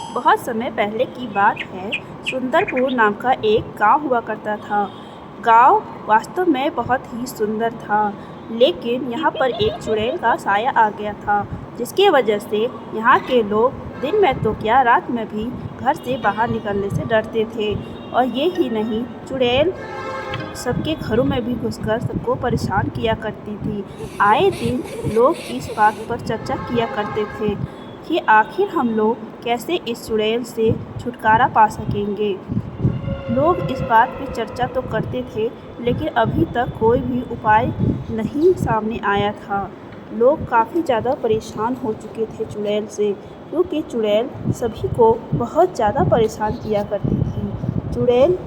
बहुत समय पहले की बात है। सुंदरपुर नाम का एक गांव हुआ करता था। गांव वास्तव में बहुत ही सुंदर था, लेकिन यहाँ पर एक चुड़ैल का साया आ गया था, जिसकी वजह से यहाँ के लोग दिन में तो क्या, रात में भी घर से बाहर निकलने से डरते थे। और ये ही नहीं, चुड़ैल सबके घरों में भी घुसकर सबको परेशान किया करती थी। आए दिन लोग इस बात पर चर्चा किया करते थे कि आखिर हम लोग कैसे इस चुड़ैल से छुटकारा पा सकेंगे। लोग इस बात पे चर्चा तो करते थे, लेकिन अभी तक कोई भी उपाय नहीं सामने आया था। लोग काफ़ी ज़्यादा परेशान हो चुके थे चुड़ैल से, क्योंकि चुड़ैल सभी को बहुत ज़्यादा परेशान किया करती थी। चुड़ैल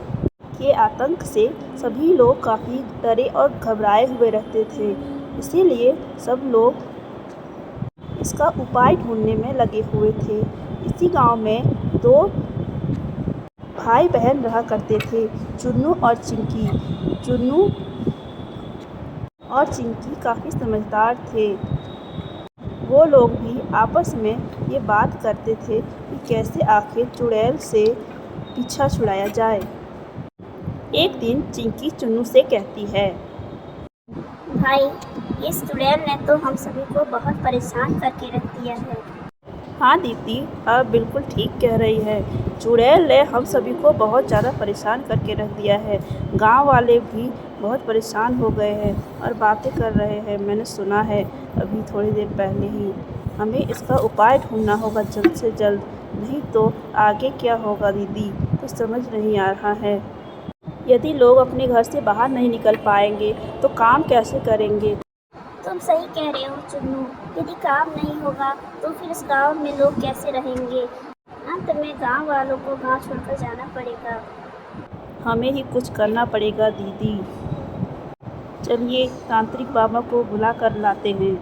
के आतंक से सभी लोग काफ़ी डरे और घबराए हुए रहते थे। इसीलिए सब लोग इसका उपाय ढूंढने में लगे हुए थे। इसी गांव में दो भाई बहन रहा करते थे, चुन्नू और चिंकी। चुन्नू और चिंकी काफ़ी समझदार थे। वो लोग भी आपस में ये बात करते थे कि कैसे आखिर चुड़ैल से पीछा छुड़ाया जाए। एक दिन चिंकी चुन्नू से कहती है, भाई, इस चुड़ैल ने तो हम सभी को बहुत परेशान करके रख दिया है। हाँ दीदी, आप बिल्कुल ठीक कह रही है। चुड़ैल ने हम सभी को बहुत ज़्यादा परेशान करके रख दिया है। गांव वाले भी बहुत परेशान हो गए हैं और बातें कर रहे हैं। मैंने सुना है अभी थोड़ी देर पहले ही। हमें इसका उपाय ढूंढना होगा जल्द से जल्द, नहीं तो आगे क्या होगा दीदी, कुछ समझ नहीं आ रहा है। यदि लोग अपने घर से बाहर नहीं निकल पाएंगे तो काम कैसे करेंगे। तुम सही कह रहे हो चुन्नू। यदि काम नहीं होगा तो फिर इस गांव में लोग कैसे रहेंगे। अंत में गांव वालों को गांव छोड़कर जाना पड़ेगा। हमें ही कुछ करना पड़ेगा दीदी। चलिए तांत्रिक बाबा को बुला कर लाते हैं।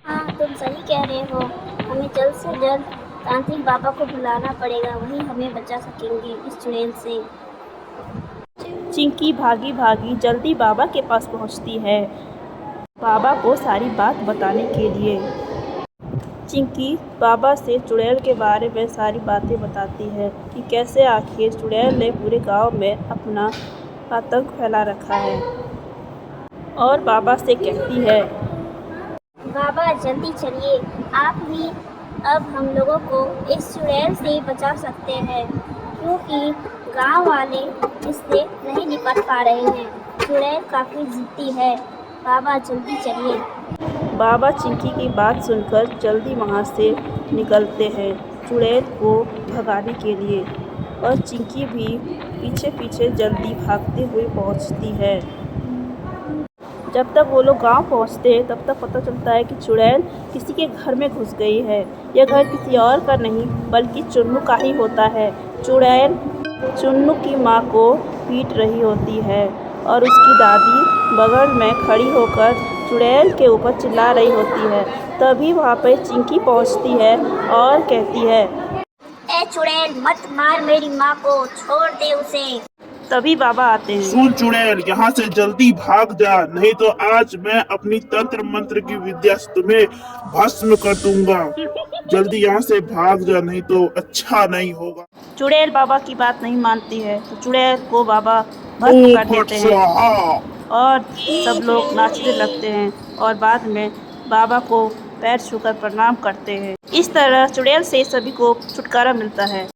हाँ, तुम सही कह रहे हो। हमें जल्द से जल्द तांत्रिक बाबा को बुलाना पड़ेगा, वही हमें बचा सकेंगे इस चुड़ैल से। चिंकी भागी भागी जल्दी बाबा के पास पहुंचती है, बाबा को सारी बात बताने के लिए। चिंकी बाबा से चुड़ैल के बारे में सारी बातें बताती है कि कैसे आखिर चुड़ैल ने पूरे गांव में अपना आतंक फैला रखा है। और बाबा से कहती है, बाबा जल्दी चलिए, आप ही अब हम लोगों को इस चुड़ैल से बचा सकते हैं, क्योंकि गांव वाले इससे नहीं निपट पा रहे हैं। चुड़ैल काफ़ी जिद्दी है। बाबा जल्दी चलिए। बाबा चिंकी की बात सुनकर जल्दी वहाँ से निकलते हैं चुड़ैल को भगाने के लिए। और चिंकी भी पीछे पीछे जल्दी भागते हुए पहुँचती है। जब तक वो लोग गांव पहुंचते हैं तब तक पता चलता है कि चुड़ैल किसी के घर में घुस गई है। यह घर किसी और का नहीं बल्कि चुन्नू का ही होता है। चुड़ैल चुन्नू की माँ को पीट रही होती है और उसकी दादी बगल में खड़ी होकर चुड़ैल के ऊपर चिल्ला रही होती है। तभी वहाँ पर चिंकी पहुँचती है और कहती है, ए चुड़ैल, मत मार मेरी माँ को, छोड़ दे उसे। तभी बाबा आते हैं। सुन चुड़ैल, यहाँ से जल्दी भाग जा, नहीं तो आज मैं अपनी तंत्र मंत्र की विद्या से तुम्हें भस्म कर दूंगा। जल्दी यहाँ से भाग जा, नहीं तो अच्छा नहीं होगा। चुड़ैल बाबा की बात नहीं मानती है तो चुड़ैल को बाबा भस्म कर देते हैं और सब लोग नाचने लगते हैं और बाद में बाबा को पैर छूकर प्रणाम करते हैं। इस तरह चुड़ैल से सभी को छुटकारा मिलता है।